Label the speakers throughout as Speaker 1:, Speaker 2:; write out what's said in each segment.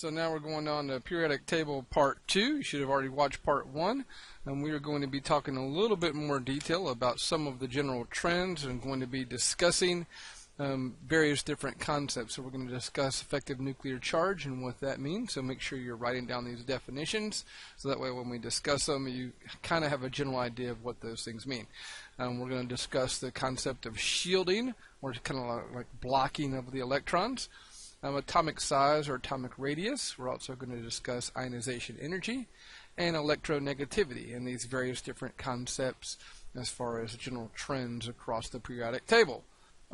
Speaker 1: So now we're going on to periodic table part 2. You should have already watched part 1. And we are going to be talking a little bit more detail about some of the general trends and going to be discussing various different concepts. So we're going to discuss effective nuclear charge and what that means. So make sure you're writing down these definitions so that way when we discuss them you kind of have a general idea of what those things mean. We're going to discuss the concept of shielding, or kind of like blocking of the electrons. Atomic size or atomic radius. We're also going to discuss ionization energy and electronegativity and these various different concepts as far as general trends across the periodic table.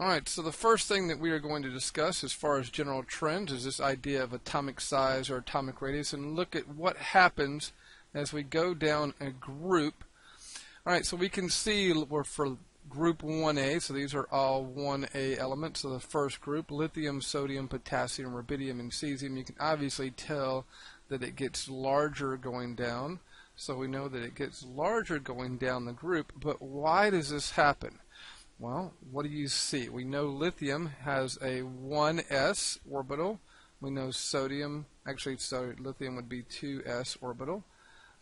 Speaker 1: Alright, so the first thing that we are going to discuss as far as general trends is this idea of atomic size or atomic radius, and look at what happens as we go down a group. Alright, so we can see we're for Group 1A, so these are all 1A elements. So the first group, lithium, sodium, potassium, rubidium, and cesium, you can obviously tell that it gets larger going down. So we know that it gets larger going down the group, but why does this happen? Well, what do you see? We know lithium has a 1s orbital. We know sodium, lithium would be 2s orbital.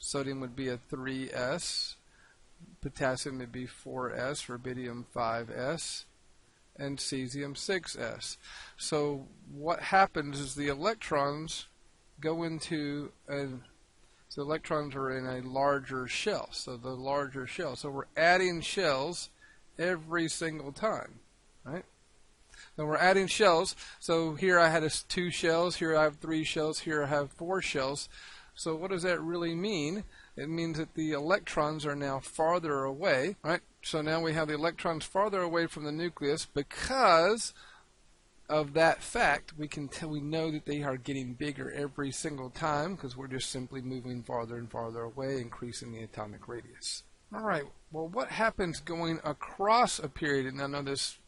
Speaker 1: Sodium would be a 3s. Potassium would be 4s, rubidium 5s, and cesium 6s. So what happens is the electrons go into so electrons are in a larger shell. So the larger shell. So we're adding shells every single time, right? So we're adding shells. So here I had 2 shells, here I have 3 shells, here I have 4 shells. So what does that really mean? It means that the electrons are now farther away, right? So now we have the electrons farther away from the nucleus. Because of that fact, we know that they are getting bigger every single time because we're just simply moving farther and farther away, increasing the atomic radius. All right, well, what happens going across a period? And I know this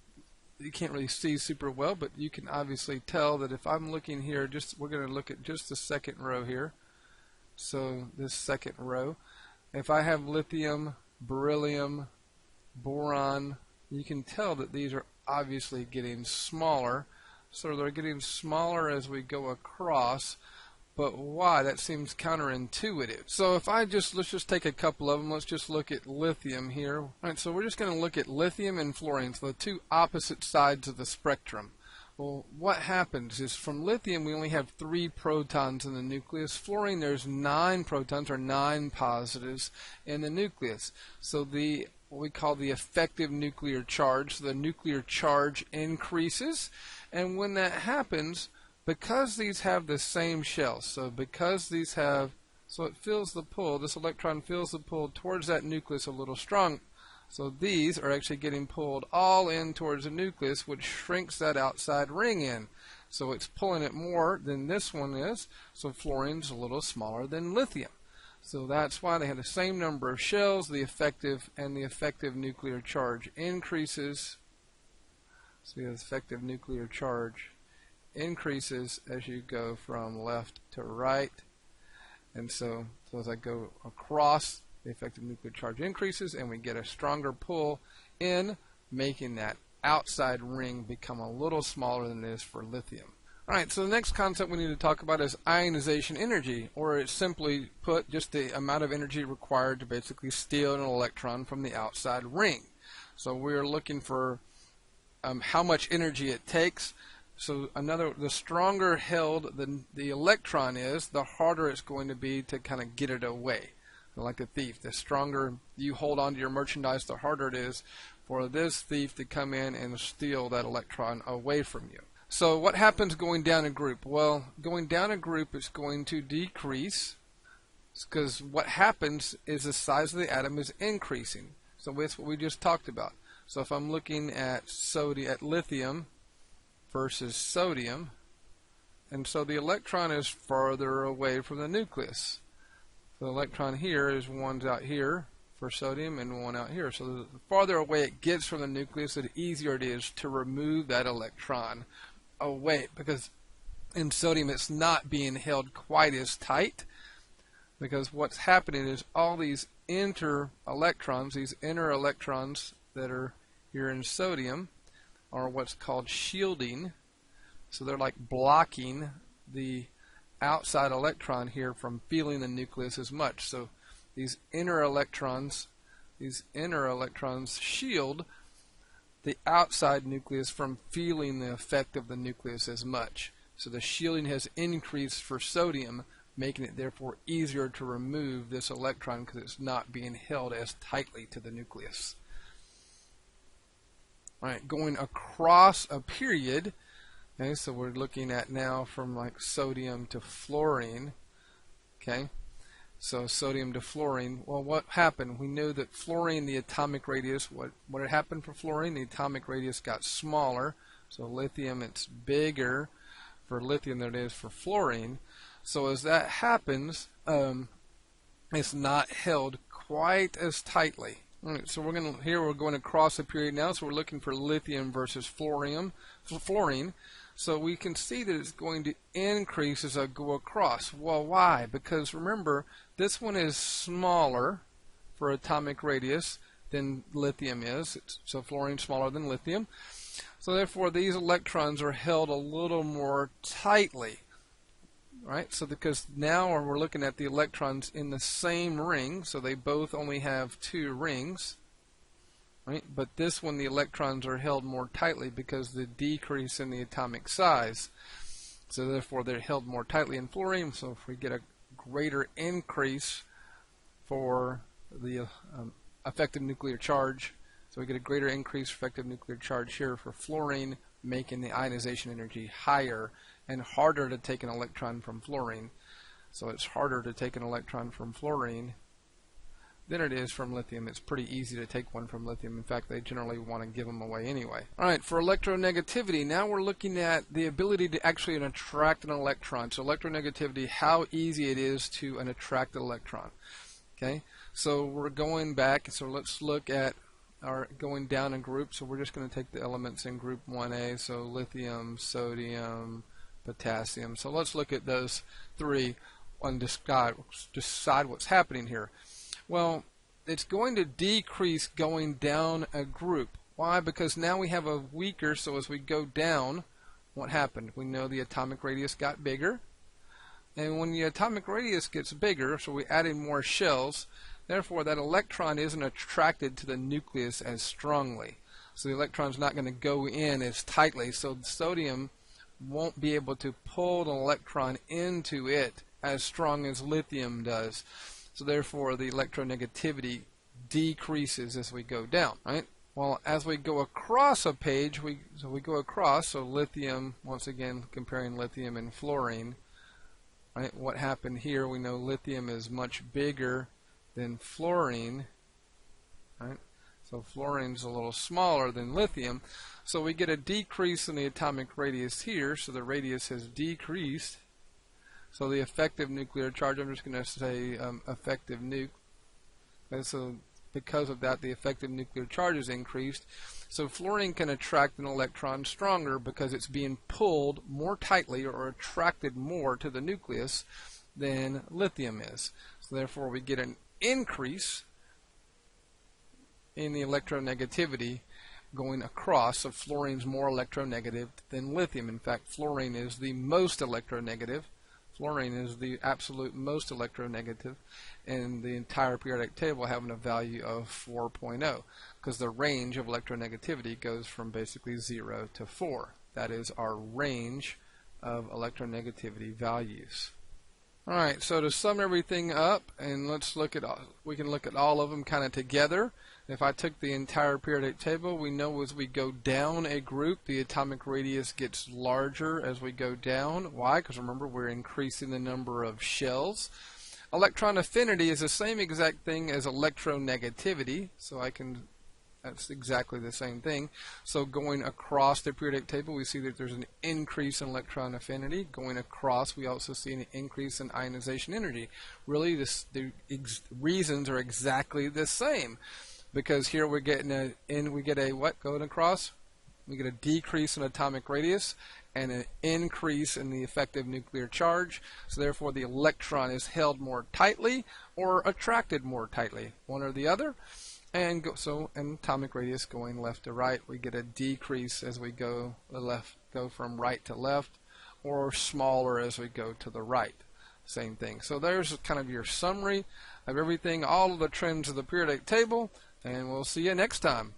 Speaker 1: you can't really see super well, but you can obviously tell that if I'm looking here, we're going to look at just the second row here. So this second row, if I have lithium, beryllium, boron, you can tell that these are obviously getting smaller. So they're getting smaller as we go across. But why? That seems counterintuitive. So if let's just take a couple of them. Let's just look at lithium here. All right, so we're just going to look at lithium and fluorine, so the two opposite sides of the spectrum. Well, what happens is from lithium we only have 3 protons in the nucleus. Fluorine, there's 9 protons or 9 positives in the nucleus. So what we call the effective nuclear charge, so the nuclear charge increases, and when that happens, because these have the same shell, so it feels the pull, this electron feels the pull towards that nucleus a little strong. So these are actually getting pulled all in towards the nucleus, which shrinks that outside ring in. So it's pulling it more than this one is. So fluorine's a little smaller than lithium. So that's why they have the same number of shells. The effective nuclear charge increases. So the effective nuclear charge increases as you go from left to right. And so as I go across, the effective nuclear charge increases and we get a stronger pull in, making that outside ring become a little smaller than it is for lithium. Alright, so the next concept we need to talk about is ionization energy, or it's simply put just the amount of energy required to basically steal an electron from the outside ring. So we're looking for how much energy it takes. So the stronger held the electron is, the harder it's going to be to kind of get it away. Like a thief, the stronger you hold on to your merchandise, the harder it is for this thief to come in and steal that electron away from you. So what happens going down a group? Well, going down a group is going to decrease because what happens is the size of the atom is increasing. So that's what we just talked about. So if I'm looking at lithium versus sodium, and so the electron is farther away from the nucleus. The electron here is one's out here for sodium and one out here. So the farther away it gets from the nucleus, the easier it is to remove that electron away. Because in sodium it's not being held quite as tight. Because what's happening is all these inner electrons that are here in sodium are what's called shielding. So they're like blocking the outside electron here from feeling the nucleus as much. So these inner electrons shield the outside nucleus from feeling the effect of the nucleus as much. So the shielding has increased for sodium, making it therefore easier to remove this electron because it's not being held as tightly to the nucleus. All right, going across a period, okay, so we're looking at now from like sodium to fluorine, okay, so sodium to fluorine. Well, what happened? We know that fluorine, the atomic radius, what had happened for fluorine? The atomic radius got smaller, so lithium, it's bigger for lithium than it is for fluorine. So as that happens, it's not held quite as tightly. All right, so we're going across a period now, so we're looking for lithium versus fluorine. So we can see that it's going to increase as I go across. Well, why? Because remember, this one is smaller for atomic radius than lithium is. So fluorine's smaller than lithium. So therefore, these electrons are held a little more tightly. Right? So because now we're looking at the electrons in the same ring, so they both only have 2 rings. Right? But this one, the electrons are held more tightly because of the decrease in the atomic size. So therefore, they're held more tightly in fluorine. So if we get a greater increase for the effective nuclear charge, so we get a greater increase effective nuclear charge here for fluorine, making the ionization energy higher and harder to take an electron from fluorine. So it's harder to take an electron from fluorine than it is from lithium. It's pretty easy to take one from lithium. In fact, they generally want to give them away anyway. Alright, for electronegativity, now we're looking at the ability to actually attract an electron. So electronegativity, how easy it is to attract an electron. Okay, so we're going back, so let's look at our going down in group. So we're just going to take the elements in group 1A, so lithium, sodium, potassium. So let's look at those 3 and decide what's happening here. Well, it's going to decrease going down a group. Why? Because now we have a weaker, so as we go down, what happened? We know the atomic radius got bigger. And when the atomic radius gets bigger, so we added more shells, therefore that electron isn't attracted to the nucleus as strongly. So the electron's not going to go in as tightly, so the sodium won't be able to pull an electron into it as strong as lithium does. So therefore the electronegativity decreases as we go down, right? Well, as we go across a page, so lithium, once again comparing lithium and fluorine, right? What happened here? We know lithium is much bigger than fluorine, right? So fluorine's a little smaller than lithium. So we get a decrease in the atomic radius here, so the radius has decreased. So the effective nuclear charge, I'm just going to say effective nuke. And so because of that, the effective nuclear charge is increased. So fluorine can attract an electron stronger because it's being pulled more tightly or attracted more to the nucleus than lithium is. So therefore we get an increase in the electronegativity going across. So fluorine's more electronegative than lithium. In fact, fluorine is the most electronegative. Fluorine is the absolute most electronegative in the entire periodic table, having a value of 4.0, because the range of electronegativity goes from basically 0 to 4. That is our range of electronegativity values. Alright, so to sum everything up, and we can look at all of them kind of together. If I took the entire periodic table, we know as we go down a group, the atomic radius gets larger as we go down. Why? Because remember, we're increasing the number of shells. Electron affinity is the same exact thing as electronegativity, so that's exactly the same thing. So going across the periodic table, we see that there's an increase in electron affinity. Going across, we also see an increase in ionization energy. Really, the reasons are exactly the same, because here we're getting going across? We get a decrease in atomic radius and an increase in the effective nuclear charge. So therefore, the electron is held more tightly or attracted more tightly, one or the other. And atomic radius going left to right, we get a decrease as we go from right to left, or smaller as we go to the right. Same thing. So there's kind of your summary of everything, all of the trends of the periodic table, and we'll see you next time.